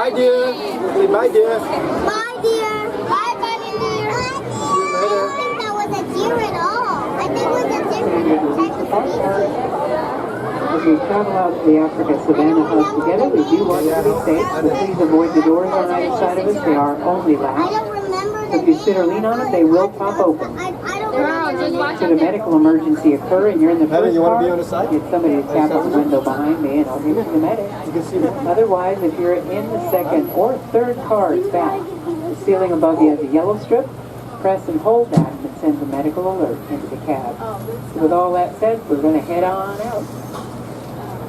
Bye, dear. Say bye, dear. Bye, dear. Bye, buddy, dear. I don't think that was a deer at all. I think it was a different type of species. As we travel out to the Africa Savannah House together, we do want you to be safe, so please avoid the doors on either side of us. They are only I latched. don't remember the If you sit or lean on it, they will pop open. I don't remember the name. Should a medical emergency occur and you're in the Heather, first you want car, to be on the side? get somebody to tap on the window behind me and I'll give it to the medic. You can see me. Otherwise, if you're in the second or third cars back, the ceiling above you has a yellow strip. Press and hold that and it sends a medical alert into the cab. So with all that said, we're going to head on out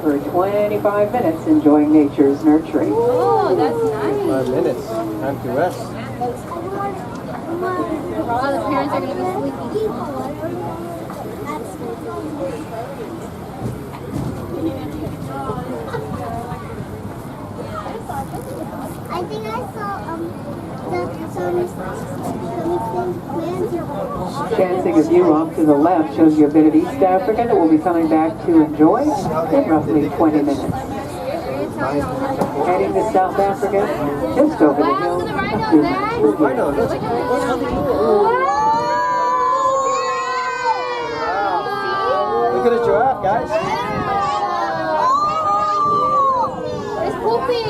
for 25 minutes enjoying nature's nurturing. Oh, that's nice. 5 minutes. Time to rest. All the parents are going to be sleepy. I think I saw Chancing a view off to the left shows you a bit of East Africa that we'll be coming back to enjoy in roughly 20 minutes. Heading to South Africa, just over the hill. I know. Look. Look at the giraffe, guys. It's pooping.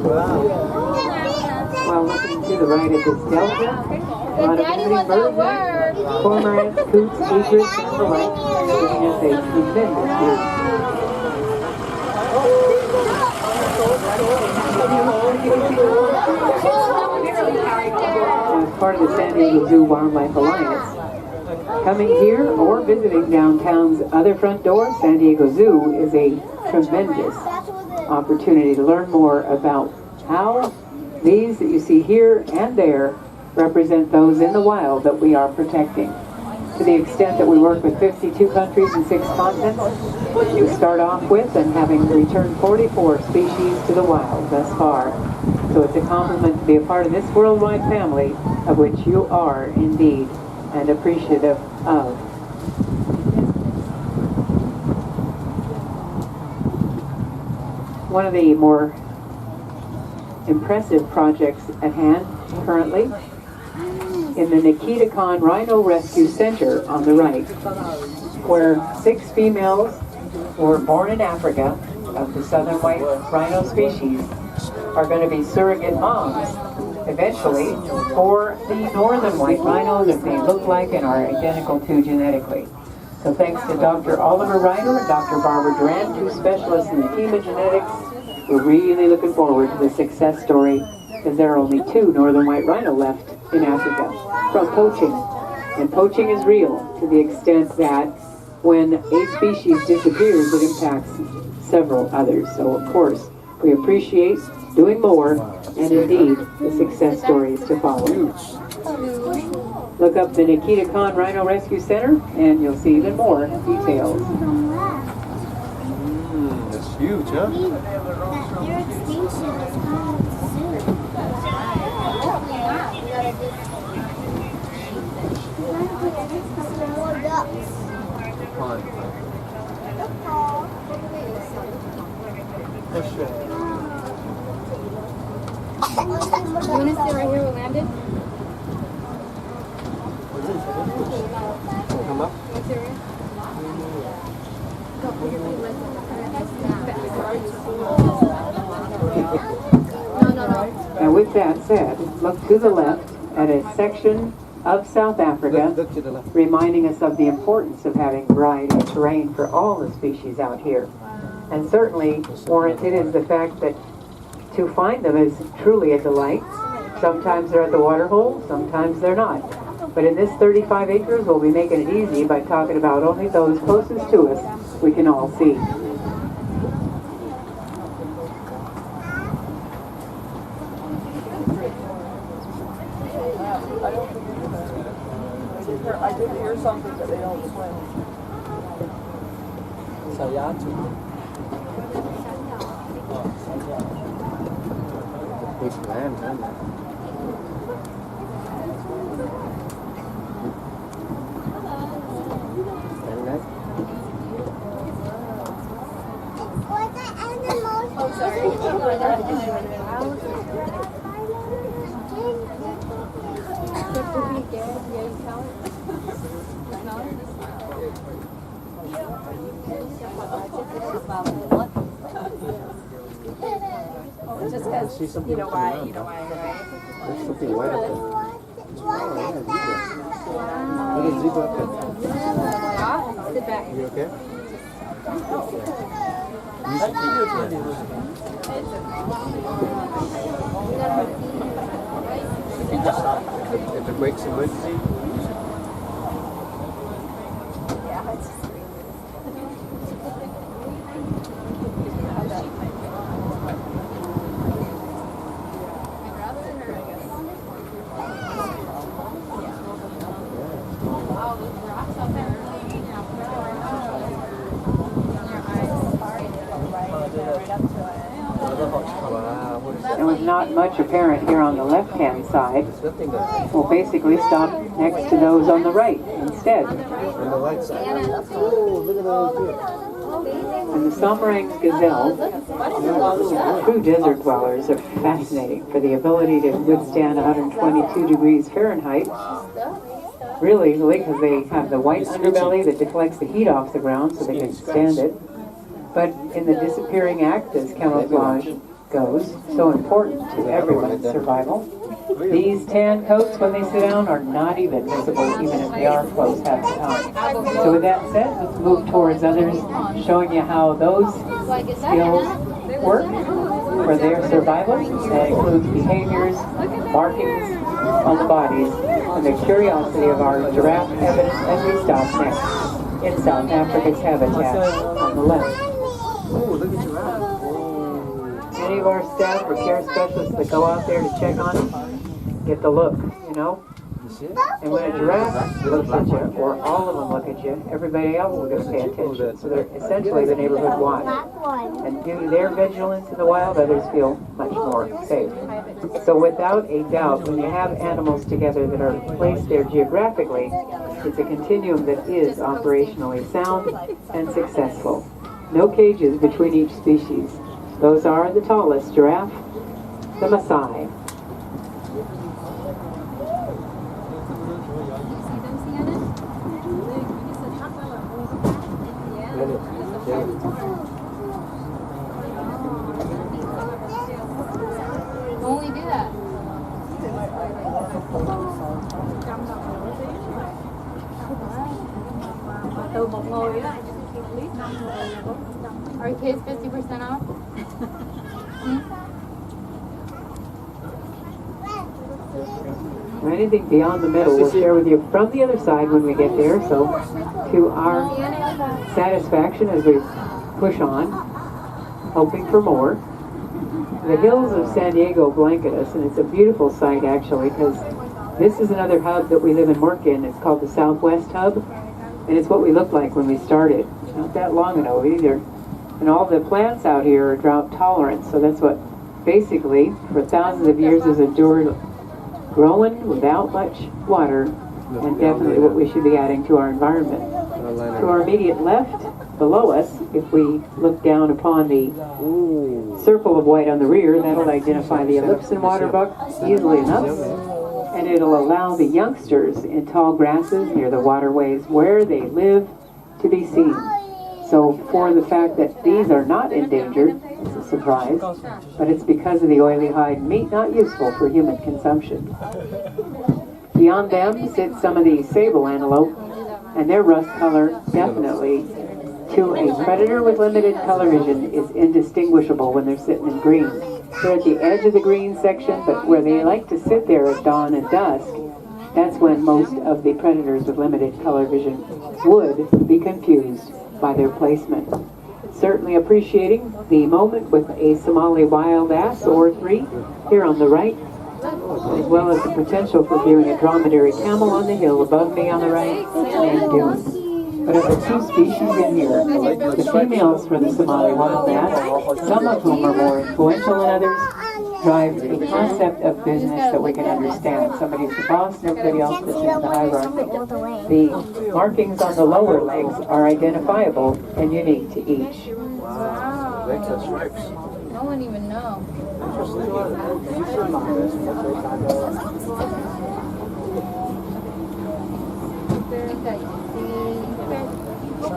Wow. While looking to the right at this delta, a lot of Daddy visiting wants that birds, word. cormorants, coots, egrets, and the like, giving us a tremendous view. As part of the San Diego Zoo Wildlife Alliance, coming here or visiting downtown's other front door, San Diego Zoo, is a tremendous opportunity to learn more about how these that you see here and there represent those in the wild that we are protecting. To the extent that we work with 52 countries and 6 continents, we start off with and having returned 44 species to the wild thus far. So it's a compliment to be a part of this worldwide family of which you are indeed and appreciative of. One of the more impressive projects at hand currently in the Nikita Khan Rhino Rescue Center on the right, where 6 females were born in Africa of the southern white rhino species are going to be surrogate moms eventually for the northern white rhino that they look like and are identical to genetically. So thanks to Dr. Oliver Ryder and Dr. Barbara Durant, 2 specialists in the team of genetics, we're really looking forward to the success story because there are only 2 northern white rhino left in Africa from poaching. And poaching is real to the extent that when a species disappears, it impacts several others. So of course, we appreciate doing more and indeed the success stories to follow. Look up the Nikita Khan Rhino Rescue Center and you'll see even more details. That's huge, huh? Their extinction is coming soon. More ducks. Come on. Push it. You want to sit right here where we landed? Come up. And with that said, look to the left at a section of South Africa, Look to the left. reminding us of the importance of having variety of terrain for all the species out here. And certainly warranted is the fact that to find them is truly a delight. Sometimes they're at the water hole, sometimes they're not. But in this 35 acres, we'll be making it easy by talking about only those closest to us we can all see. I did hear something that they don't swim. Sayatu. Big land, huh? Was the animals Just because, you know why, right? There's something white up there. Oh, yeah, zebra. Look at zebra up there. Sit back. You okay? You just stop. If it breaks emergency. And with not much apparent here on the left-hand side, we'll basically stop next to those on the right instead. On the right side. Oh, look at those. And the Somerang's gazelle, true desert dwellers, are fascinating for the ability to withstand 122 degrees Fahrenheit. Really easily, because they have the white underbelly that deflects the heat off the ground so they can stand it. But in the disappearing act, as camouflage goes, so important to everyone's survival, these tan coats, when they sit down, are not even visible, even if they are close half the time. So with that said, let's move towards others, showing you how those skills work for their survival. That includes behaviors, markings on the bodies, and the curiosity of our giraffe evidence as we stop next in South Africa's habitat on the left. Oh, look at giraffe. Any of our staff or care specialists that go out there to check on them get the look, you know? You see it? And when a giraffe looks at you, or all of them look at you, everybody else will going to pay attention. So they're essentially the neighborhood watch. And due to their vigilance in the wild, others feel much more safe. So without a doubt, when you have animals together that are placed there geographically, it's a continuum that is operationally sound and successful. No cages between each species. Those are the tallest giraffe, the Maasai. Only do that. Are kids 50% off? Anything beyond the middle we'll share with you from the other side when we get there. So to our satisfaction as we push on, hoping for more. The hills of San Diego blanket us, and it's a beautiful sight actually, because this is another hub that we live and work in. It's called the Southwest Hub, and it's what we looked like when we started. Not that long ago either. And all the plants out here are drought tolerant, so that's what basically for thousands of years has endured growing without much water, and definitely what we should be adding to our environment. To our immediate left, below us, if we look down upon the circle of white on the rear, that'll identify the Ellipson waterbuck easily enough, and it'll allow the youngsters in tall grasses near the waterways where they live to be seen. So for the fact that these are not endangered, it's a surprise, but it's because of the oily hide meat not useful for human consumption. Beyond them sit some of the sable antelope, and their rust color definitely, to a predator with limited color vision, is indistinguishable when they're sitting in green. They're at the edge of the green section, but where they like to sit there at dawn and dusk, that's when most of the predators with limited color vision would be confused by their placement. Certainly appreciating the moment with a Somali wild ass or 3 here on the right, as well as the potential for viewing a dromedary camel on the hill above me on the right, and dune. But of the 2 species in here, the females for the Somali wild ass, some of whom are more influential than others, drive a concept of business that we can understand. Somebody's the boss and everybody else fits into the hierarchy. The markings on the lower legs are identifiable and unique to each. Wow. Stripes. No one even know.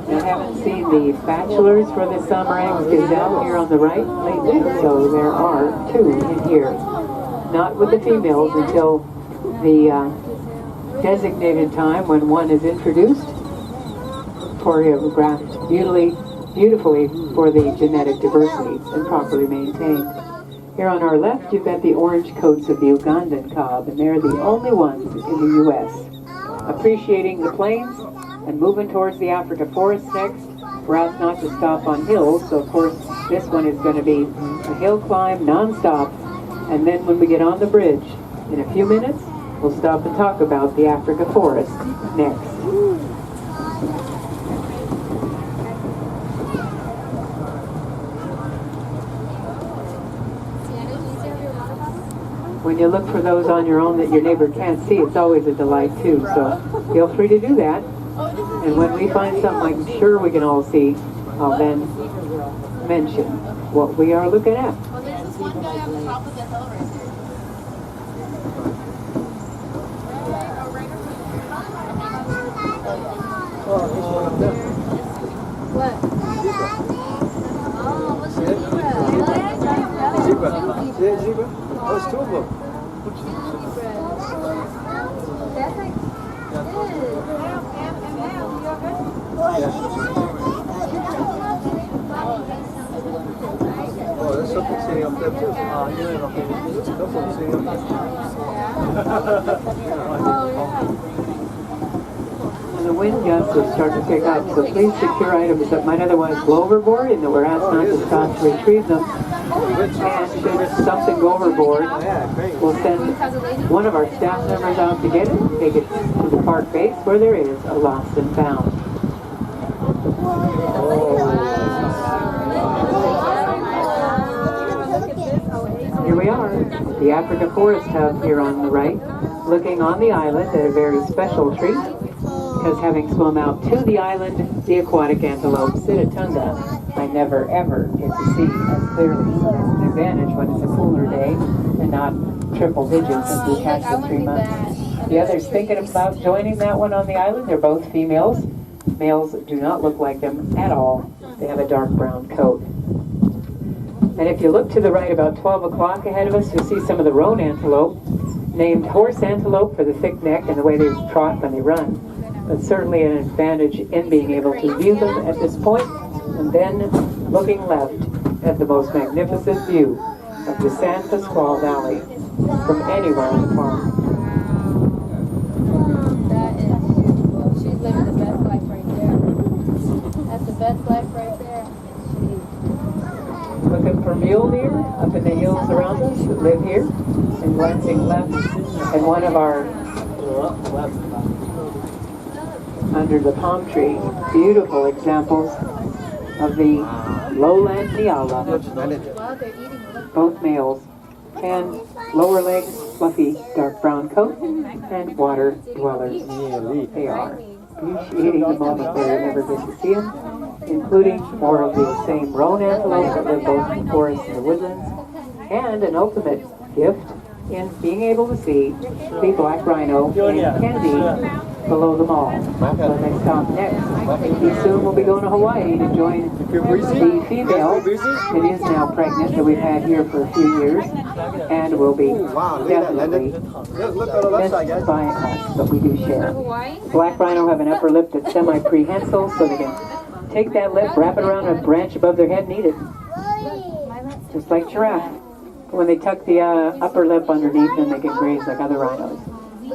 I haven't seen the bachelors for the summer eggs is down here on the right lately, so there are 2 in here. Not with the females until the designated time when one is introduced, choreographed beautifully for the genetic diversity and properly maintained. Here on our left, you've got the orange coats of the Ugandan cob, and they're the only ones in the U.S. Appreciating the plains and moving towards the Africa forest next. We're asked not to stop on hills, so of course this one is going to be a hill climb non-stop. And then when we get on the bridge in a few minutes, we'll stop and talk about the Africa forest next. When you look for those on your own that your neighbor can't see, it's always a delight too, so feel free to do that. And when we find something I'm sure we can all see, I'll then mention what we are looking at. Well, there's this one guy on the top of the hill right there. What? Oh, what's the Zebra. Zebra? Oh, it's 2 of them. That's like Oh, there's something sitting up there too. You know, there's something sitting up And the wind gusts will start to pick up, so please secure items that might otherwise blow overboard and that we're asked not to stop to retrieve them. And should something go overboard, we'll send one of our staff members out to get it, take it to the park base where there is a lost and found. Here we are, the Africa Forest Hub here on the right, looking on the island at a very special treat, because having swum out to the island, the aquatic antelope Sitatunga, I never ever get to see as clearly. So that's an advantage when it's a cooler day and not triple digits as we catch the 3 months. The others thinking about joining that one on the island, they're both females. Males do not look like them at all. They have a dark brown coat. And if you look to the right about 12 o'clock ahead of us, you'll see some of the roan antelope, named horse antelope for the thick neck and the way they trot when they run. But certainly an advantage in being able to view them at this point, and then looking left at the most magnificent view of the San Pasqual Valley from anywhere on the farm. that is beautiful. She's living the best life right there. That's the best life right there. Looking for mule deer up in the hills around us that live here, and glancing left at one of our under the palm tree, beautiful examples of the lowland Niala, Wow, they're eating. Look. both males, and lower legs, fluffy dark brown coat, and water dwellers. They are appreciating the moment where you never get to see them, including more of the same roan antelope that live both in the forest and the woodlands, and an ultimate gift in being able to see the black rhino and Kennedy below them all. When they stop next, maybe soon we'll be going to Hawaii to join the female that is now pregnant that we've had here for a few years, and will be definitely missed by us, but we do share. Hawaii? Black rhino have an upper lip that's semi-prehensile, so they can take that lip, wrap it around a branch above their head and eat it, just like giraffe. When they tuck the upper lip underneath, then they can graze like other rhinos.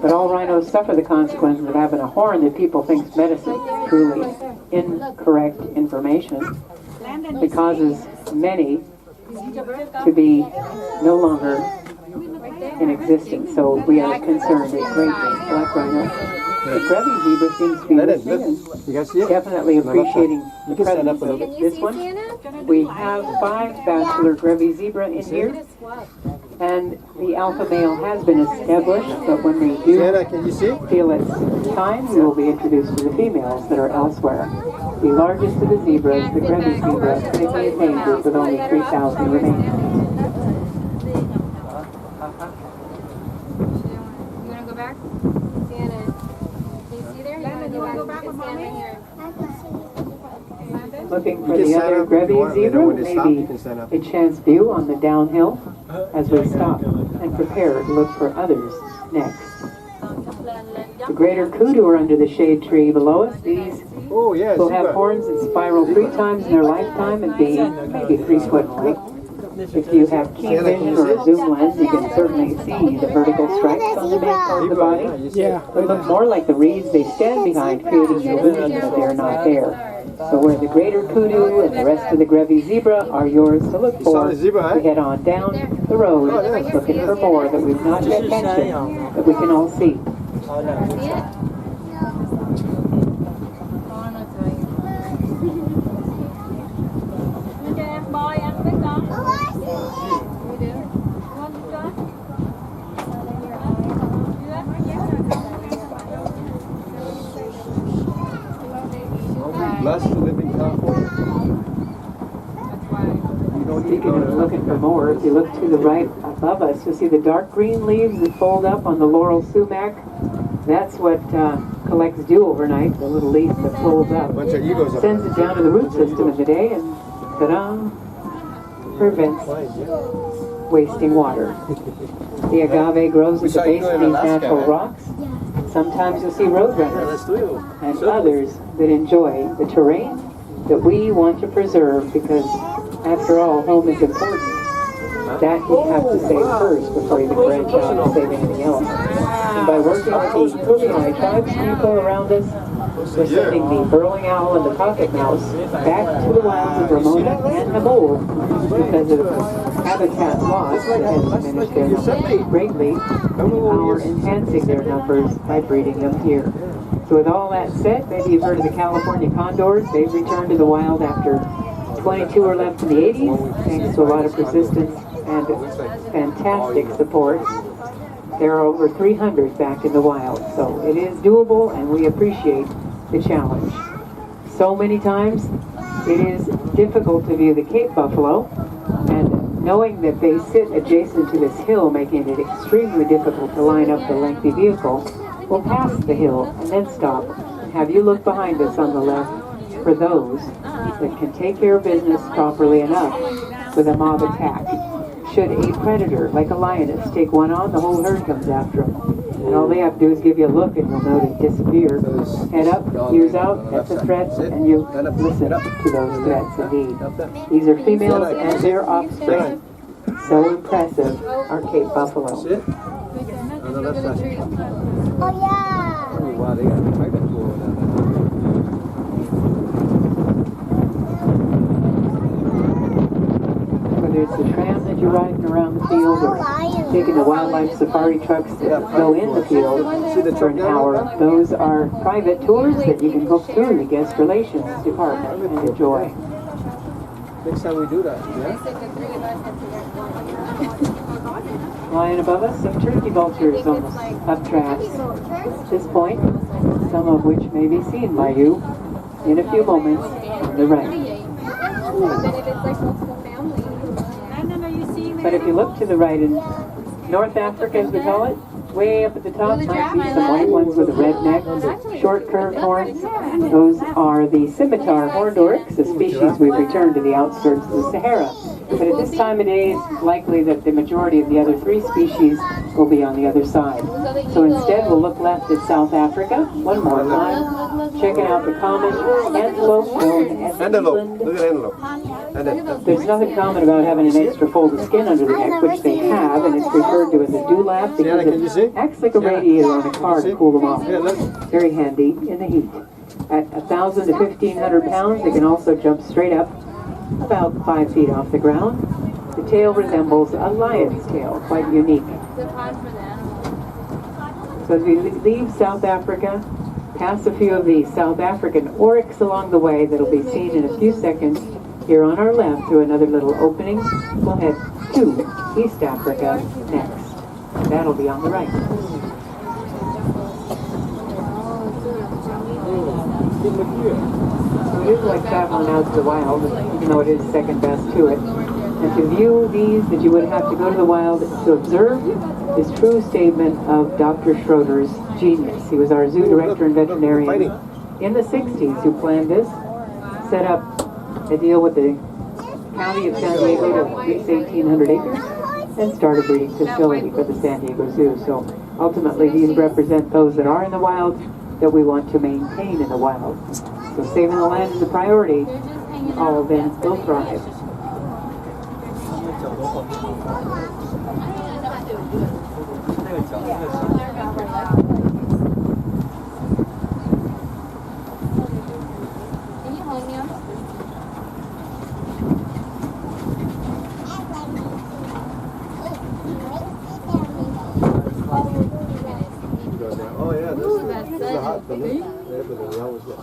But all rhinos suffer the consequences of having a horn that people think is medicine. Truly incorrect information. It causes many to be no longer in existence. So we are concerned a great thing. Black rhino. The grubby zebra seems to be listening and You guys see it? definitely appreciating the presence of Can you this see one. Santa? We have 5 bachelor grevy zebra in here, and the alpha male has been established, but when we do Sienna, can you see? feel it's time, we will be introduced to the females that are elsewhere. The largest of the zebras, the grevy zebra, critically endangered with only 3,000 remaining. You want to go back? Sienna, can you see there? You want to go back? You can stand right here. Looking for You can the stand other up if you grevy want. zebra, When they stop, you maybe can stand up. a chance view on the downhill as we stop and prepare to look for others next. The greater kudu are under the shade tree below us. These Oh, yeah, will have zebra. horns that spiral 3 times in their lifetime and be maybe 3 foot in length. If you have keen vision or a zoom lens, you can certainly see the vertical stripes on the main part of the body. Yeah. They look more like the reeds they stand behind, creating the illusion that they're not there. So where the greater kudu and the rest of the grevy zebra are yours to look saw for, the zebra, eh? we head on down the road looking for more that we've not yet mentioned that we can all see. See it? You do? Blessed to live in California. You don't need to Speaking go of to looking for more, if you look to the right above us, you'll see the dark green leaves that fold up on the laurel sumac. That's what collects dew overnight, the little leaf that folds up. bunch of egos up Sends it down to the root system in the day and ta-da, prevents wasting water. The agave grows at the base of these natural rocks. Sometimes you'll see roadrunners and others that enjoy the terrain that we want to preserve because, after all, home is important. That you have to save first before you can branch out and save anything else. And by working with the Kumeyaay tribespeople around us, we're sending the burrowing owl and the pocket mouse back to the wilds of Ramona and Habul because of habitat loss that has diminished their numbers greatly, and our enhancing their numbers by breeding them here. So with all that said, maybe you've heard of the California condors. They've returned to the wild after 22 were left in the 80s, thanks to a lot of persistence and fantastic support. There are over 300 back in the wild, so it is doable and we appreciate the challenge. So many times it is difficult to view the Cape buffalo, and knowing that they sit adjacent to this hill, making it extremely difficult to line up the lengthy vehicle, we'll pass the hill and then stop and have you look behind us on the left for those that can take care of business properly enough with a mob attack. Should a predator, like a lioness, take one on, the whole herd comes after them. And all they have to do is give you a look and you'll know to disappear. Head up, ears out, that's a threat, and you listen to those threats indeed. These are females and their offspring. So impressive, our Cape buffalo. Oh, yeah. Wow, they got a pregnant bull down Whether it's the tram that you're riding around the field or taking the wildlife safari trucks that go in the field for an hour, those are private tours that you can book through the guest relations department and enjoy. there. Next time we do that, yeah? Flying above us, some turkey vultures almost up traps at this point, some of which may be seen by you in a few moments on the right. But if you look to the right in North Africa, as we call it, way up at the top might be some white ones with a red neck, short curved horns. Those are the scimitar horned oryx, a species we've returned to the outskirts of the Sahara. But at this time of day, it's likely that the majority of the other 3 species will be on the other side. So instead, we'll look left at South Africa one more time, checking out the common antelope known as Antelope. England. Look at antelope. Antelope. There's nothing common about having an extra fold of skin under the neck, which they have, and it's referred to as a dewlap Sienna, can you because see? it acts like a radiator on a car to cool them off. Yeah, look. Very handy in the heat. At 1,000 to 1,500 pounds, they can also jump straight up about 5 feet off the ground. The tail resembles a lion's tail, quite unique. So as we leave South Africa, pass a few of the South African oryx along the way that'll be seen in a few seconds Here on our left, through another little opening, we'll head to East Africa next. That'll be on the right. We usually like traveling out to the wild, even though it is second best to it. And to view these that you would have to go to the wild to observe is true statement of Dr. Schroeder's genius. He was our zoo director and veterinarian in the 60s who planned this, set up a deal with the county of San Diego to lease 1,800 acres and start a breeding facility for the San Diego Zoo. So ultimately these represent those that are in the wild that we want to maintain in the wild. So saving the land is a priority. All then will thrive. Can you hold me up? Oh yeah, this Ooh, is that's a good. hot for me. Everything we always get.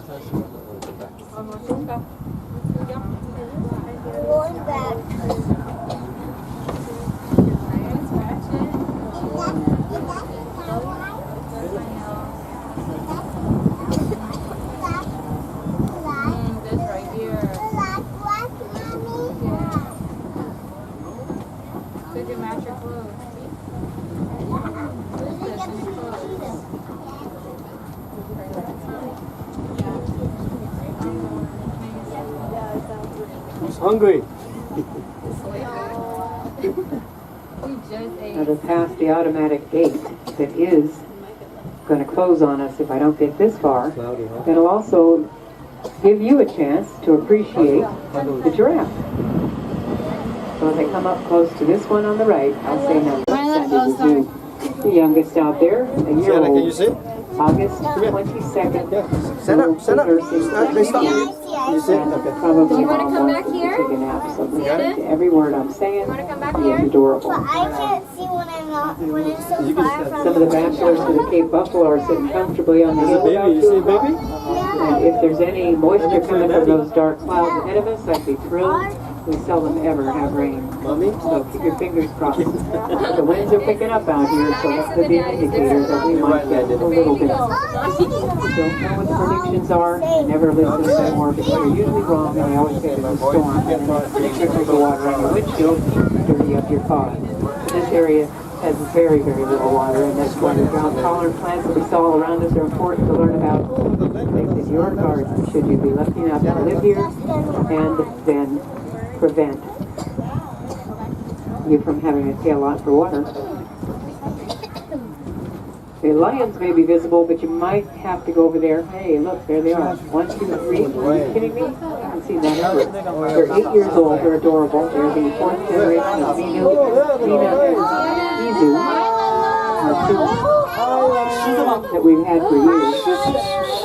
Going back. This right here. Could you match your clothes? Who's hungry? Now to pass the automatic gate that is going to close on us if I don't get this far. Cloudy, huh? It'll also give you a chance to appreciate the giraffe. So as I come up close to this one on the right, I'll say number. San Diego Zoo. The youngest out there, a year Sienna, can you old, sit? August 22nd. Yeah. Stand up, stand up. They stop. You sit? Okay. Probably You wanna come back here? Take a nap. So listen Sienna? to every word I'm saying. Wanna come back He's here? adorable. But I can't see when I'm not, when it's so You can far stand. from Some of the bachelors to the Cape Buffalo are sitting comfortably on the hill. Baby, you see baby? And if there's any moisture coming from those dark clouds ahead of us, I'd be thrilled. We seldom ever have rain. Mommy? So keep your fingers crossed. The winds are picking up out here, so that could be an indicator that we might get a little bit. Don't know what the predictions are. Never listen to them more because you're usually wrong and I always say there's a storm. And then it trickles the water on your windshield, dirty up your car. This area has very, very little water, and that's why the drought tolerant plants that we saw all around us are important to learn about. Things in your garden, should you be lucky enough to live here, and then prevent you from having to pay a lot for water. The lions may be visible, but you might have to go over there. Hey, look, there they are. 1, 2, 3. Are you kidding me? I haven't seen that ever. They're 8 years old. They're adorable. They're the 4th generation of Nina and Izu, our two that we've had for years.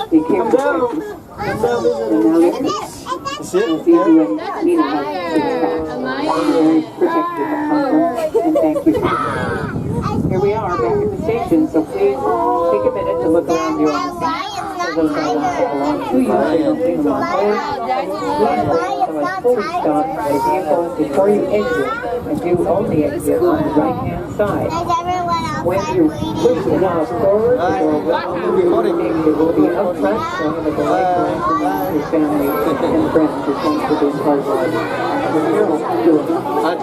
They came from Texas. And now they're Sit. Izu and Nina have since passed. I'm very protective of them, and thank you. Here we are back at the station, so please take a minute to look around your Lion's not those that belong to you, so you don't leave them on hold. So I fully stop the vehicle before you exit, and do only exit on the right-hand side. There's everyone When outside you waiting. push the knob forward, the door will be it will be up front, so have a light line for your family and friends who thank for being part of it.